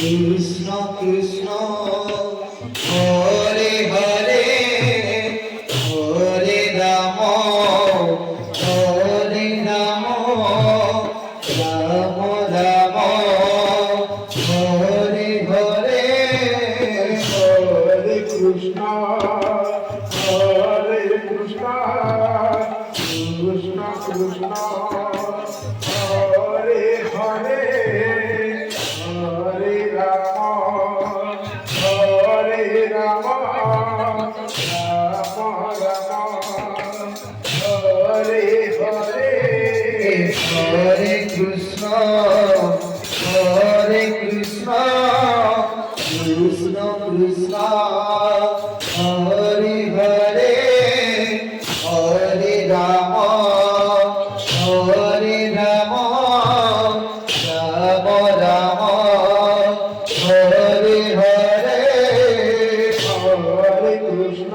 Krishna Krishna Hare Hare Hare Ram Hare Ram Ram Ram Hare Hare Hare Krishna Hare Krishna Krishna Krishna Hare Hare Hare Ram Hare Ram Ram Ram Hare Hare Hare Krishna Hare Krishna Krishna Krishna Hare Hare Hare Ram Hare Ram Ram Ram Hare Hare Hare Krishna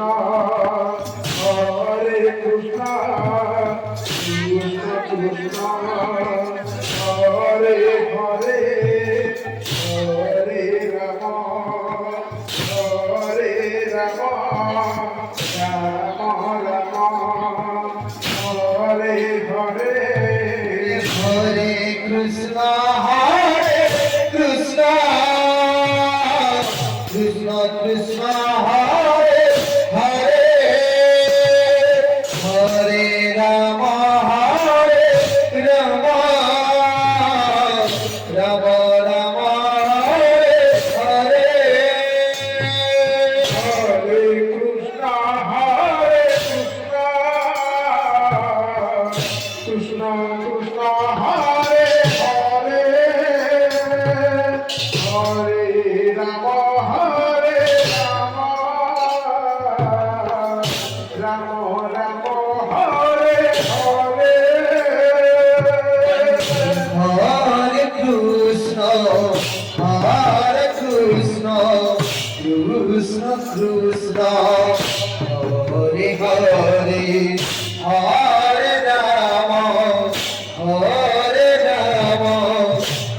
Hare Krishna Krishna Krishna Hare Hare Hare Ram Hare Ram Ram Ram Hare Hare Hare Krishna Hare Krishna Krishna Krishna Hare Hare Hare Ram Hare Ram Ram Ram Hare Hare Hare Krishna Hare Krishna Krishna Krishna Hare Hare Hare Ram Hare Ram Ram Ram Hare Hare Hare Krishna Krishna Krishna Hare Hare Hare Ram Hare Ram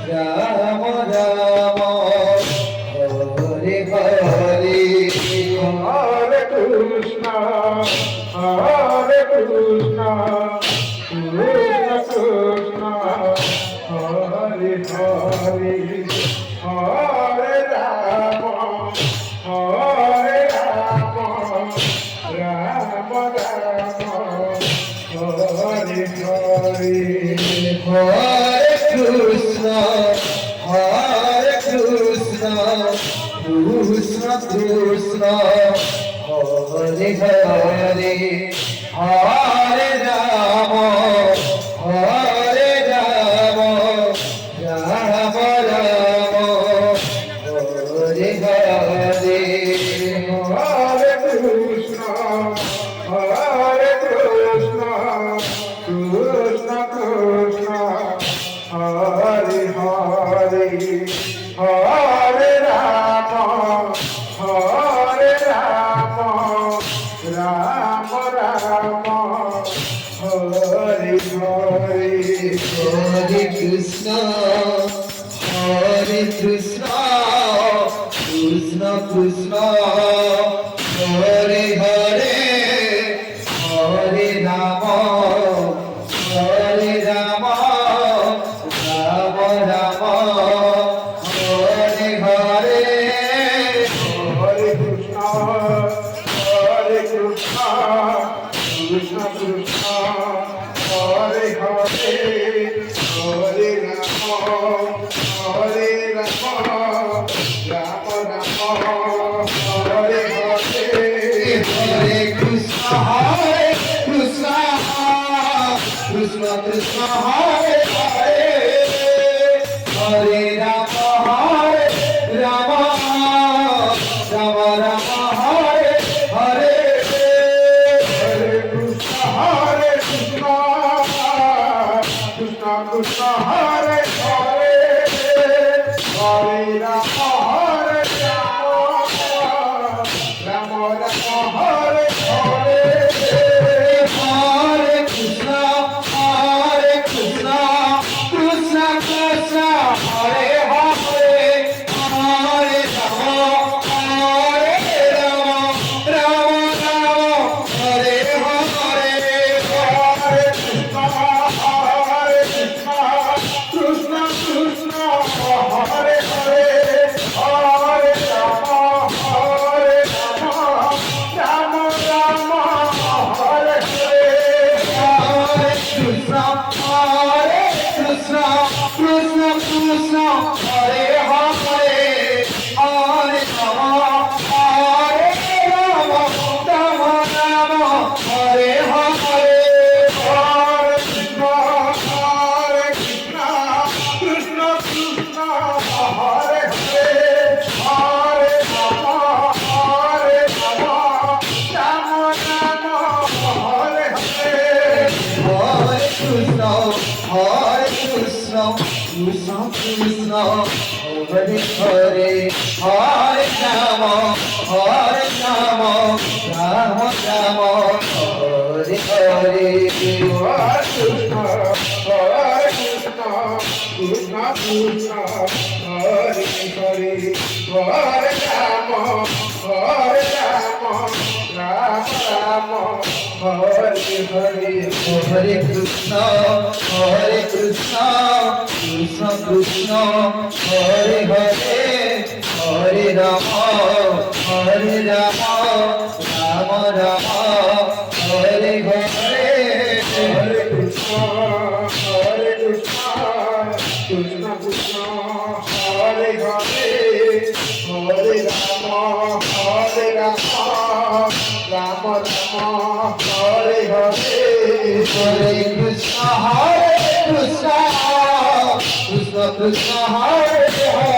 Ram Ram Hare Hare Hare Krishna Hare Krishna Krishna Krishna Hare Hare Hare Ram Hare Ram Ram Ram Hare Hare Hare Krishna Krishna Krishna Hare Hare Hare Ram Hare Ram Ram Ram Hare Hare Hare Krishna Hare Krishna Krishna Krishna Hare Hare Hare Ram Hare Ram Ram Ram Hare Hare Hare Krishna Krishna Krishna Hare Hare Hare Ram Hare Ram Ram Ram Hare Hare Hare Krishna Krishna Krishna Hare Hare Hare Ram Hare Ram Ram Ram Hare Hare Hare Krishna Krishna Krishna Hare Hare Hare Ram Ram Ram Ram Hare Hare Hare Krishna Krishna Krishna Hare Hare Hare Ram Hare Ram Ram Ram Hare Hare Hare Krishna Krishna Krishna Krishna Hare Hare Hare Hare, Hare Rama, Hare Rama, Rama Rama, Hare Hare. Hare Krishna, Krishna Krishna, Hare Hare, Hare Rama, Rama Rama, Hare Hare. Hare Krishna, Krishna Krishna, Hare Hare, Hare Rama, Rama Rama, Hare Hare. Hare Krishna, Krishna Krishna, Hare Hare, Hare Rama, Rama Rama, Hare Hare. Hare Krishna, Krishna Krishna, Hare Hare, Hare Rama, Rama Rama, Hare Hare. Hare Krishna, Krishna Krishna, Hare Hare.